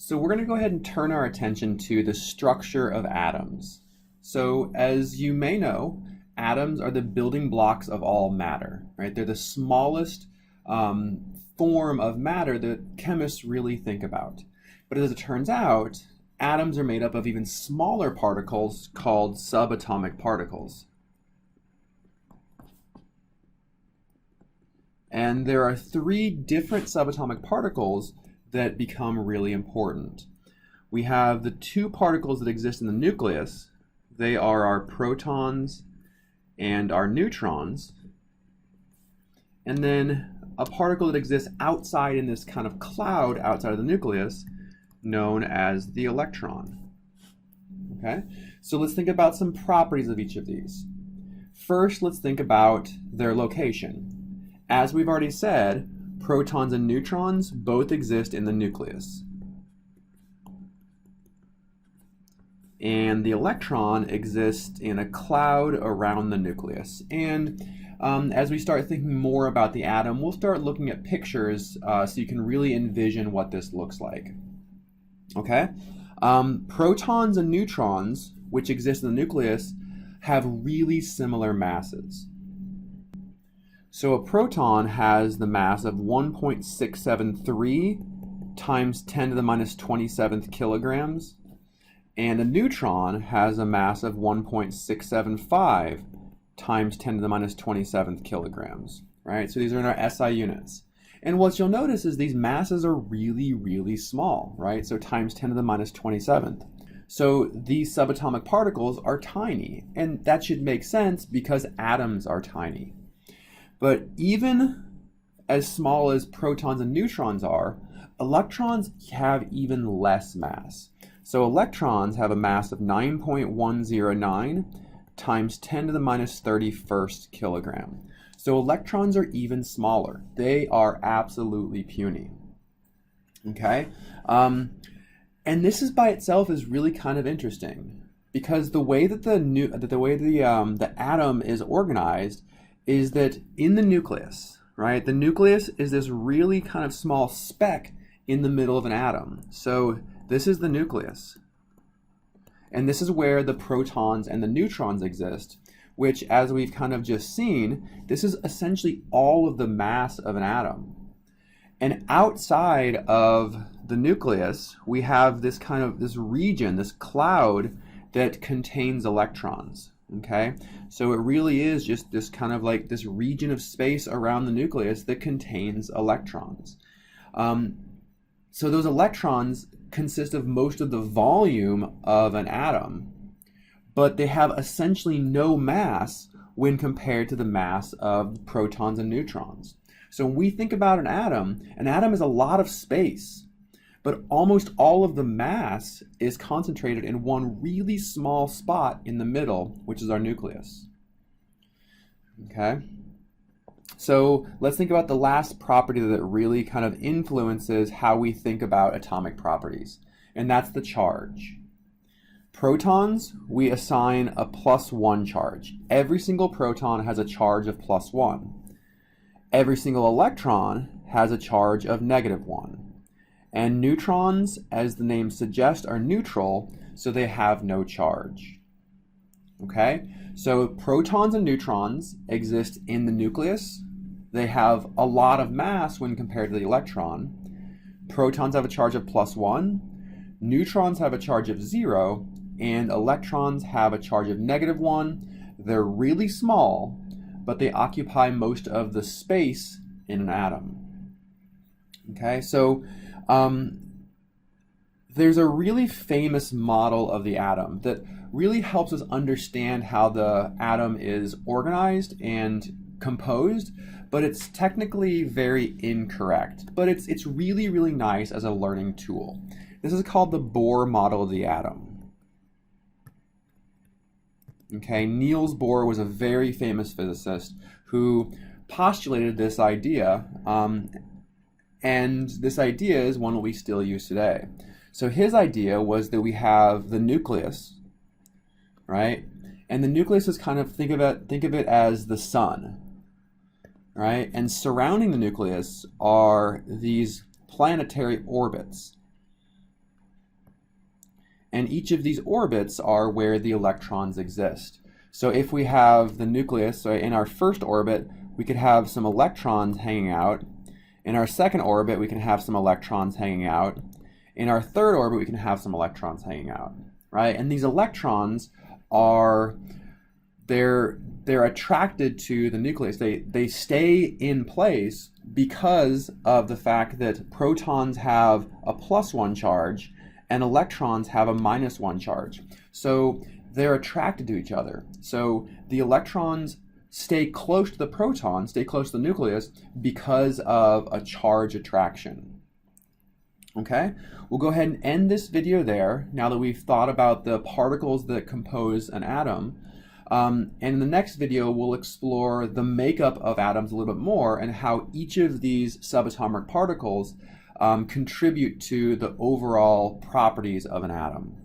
So we're going to go ahead and turn our attention to the structure of atoms. So as you may know, atoms are the building blocks of all matter, right? They're the smallest form of matter that chemists really think about. But as it turns out, atoms are made up of even smaller particles called subatomic particles. And there are three different subatomic particles that become really important. We have the two particles that exist in the nucleus. They are our protons and our neutrons. And then a particle that exists outside in this kind of cloud outside of the nucleus, known as the electron. Okay, so let's think about some properties of each of these. First, let's think about their location. As we've already said, protons and neutrons both exist in the nucleus. And the electron exists in a cloud around the nucleus. And as we start thinking more about the atom, we'll start looking at pictures so you can really envision what this looks like. Okay? Protons and neutrons, which exist in the nucleus, have really similar masses. So a proton has the mass of 1.673 times 10 to the minus 27th kilograms, and a neutron has a mass of 1.675 times 10 to the minus 27th kilograms, right? So these are in our SI units. And what you'll notice is these masses are really, really small, right? So times 10 to the minus 27th. So these subatomic particles are tiny, and that should make sense because atoms are tiny. But even as small as protons and neutrons are, electrons have even less mass. So electrons have a mass of 9.109 times 10 to the minus 31st kilogram. So electrons are even smaller. They are absolutely puny. Okay? And this is by itself is really kind of interesting because the way that the atom is organized is that in the nucleus, right? The nucleus is this really kind of small speck in the middle of an atom. So this is the nucleus. And this is where the protons and the neutrons exist, which, as we've kind of just seen, this is essentially all of the mass of an atom. And outside of the nucleus, we have this kind of this region, this cloud that contains electrons. Okay, so it really is just this kind of like this region of space around the nucleus that contains electrons. So those electrons consist of most of the volume of an atom, but they have essentially no mass when compared to the mass of protons and neutrons. So when we think about an atom is a lot of space, but almost all of the mass is concentrated in one really small spot in the middle, which is our nucleus. Okay? So let's think about the last property that really kind of influences how we think about atomic properties, and that's the charge. Protons, we assign a +1 charge. Every single proton has a charge of +1. Every single electron has a charge of -1. And neutrons, as the name suggests, are neutral, so they have no charge. Okay? So protons and neutrons exist in the nucleus. They have a lot of mass when compared to the electron. Protons have a charge of +1, neutrons have a charge of 0, and electrons have a charge of -1. They're really small, but they occupy most of the space in an atom. Okay, so there's a really famous model of the atom that really helps us understand how the atom is organized and composed, but it's technically very incorrect. But it's really, really nice as a learning tool. This is called the Bohr model of the atom. Okay, Niels Bohr was a very famous physicist who postulated this idea, and this idea is one that we still use today. So his idea was that we have the nucleus, right? And the nucleus is kind of, think of it as the sun, right? And surrounding the nucleus are these planetary orbits. and each of these orbits are where the electrons exist. So if we have the nucleus, so in our first orbit, we could have some electrons hanging out. In our second orbit, we can have some electrons hanging out. In our third orbit, we can have some electrons hanging out, right? And these electrons are, they're attracted to the nucleus. They stay in place because of the fact that protons have a +1 charge and electrons have a -1 charge. So they're attracted to each other. So the electrons stay close to the protons, stay close to the nucleus because of a charge attraction. Okay, we'll go ahead and end this video there now that we've thought about the particles that compose an atom. And in the next video, we'll explore the makeup of atoms a little bit more and how each of these subatomic particles contribute to the overall properties of an atom.